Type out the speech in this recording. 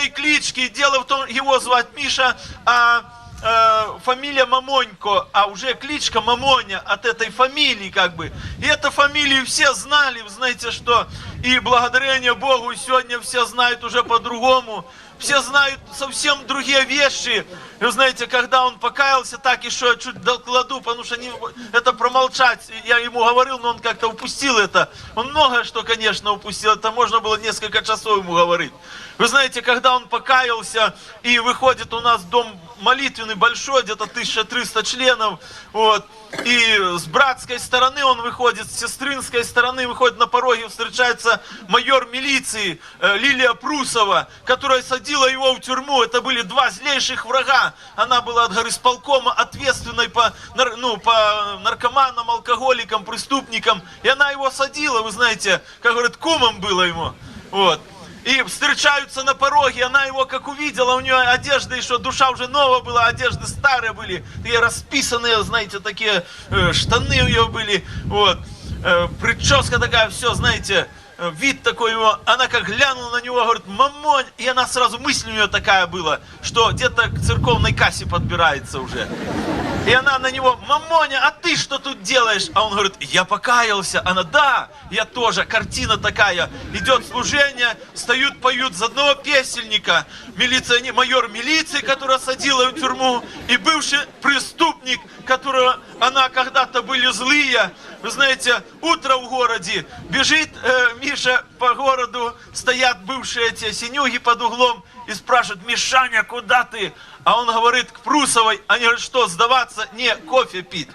этой клички, дело в том, его звать Миша, фамилия Мамонько, а уже кличка Мамоня от этой фамилии как бы. И эту фамилию все знали, вы знаете что, и благодарение Богу сегодня все знают уже по-другому. Все знают совсем другие вещи. И вы знаете, когда он покаялся, так еще я чуть докладу, потому что это промолчать. Я ему говорил, но он как-то упустил это. Он многое что, конечно, упустил. Это можно было несколько часов ему говорить. Вы знаете, когда он покаялся и выходит у нас дом молитвенный большой, где-то 1300 членов, вот, и с братской стороны он выходит, с сестринской стороны выходит на пороге, встречается майор милиции Лилия Прусова, которая садила его в тюрьму. Это были два злейших врага. Она была от горисполкома ответственной по наркоманам, алкоголикам, преступникам. И она его садила, вы знаете, как говорят, кумом было ему. Вот. И встречаются на пороге, она его как увидела, у нее одежда еще, душа уже новая была, одежды старые были, такие расписанные, знаете, такие штаны у нее были, вот, прическа такая, все, знаете, вид такой его, она как глянула на него, говорит, мамонь, и она сразу, мысль у нее такая была, что где-то к церковной кассе подбирается уже. И она на него, мамоня, а ты что тут делаешь? А он говорит, я покаялся. Она, да, я тоже. Картина такая. Идет служение, встают, поют за одного песельника. Майор милиции, которая садила в тюрьму, и бывший преступник, которого она когда-то были злые. Вы знаете, утро в городе, бежит Миша по городу, стоят бывшие эти синюги под углом и спрашивают, Мишаня, куда ты? А он говорит к Прусовой, они говорят, что, сдаваться? Не, кофе пить.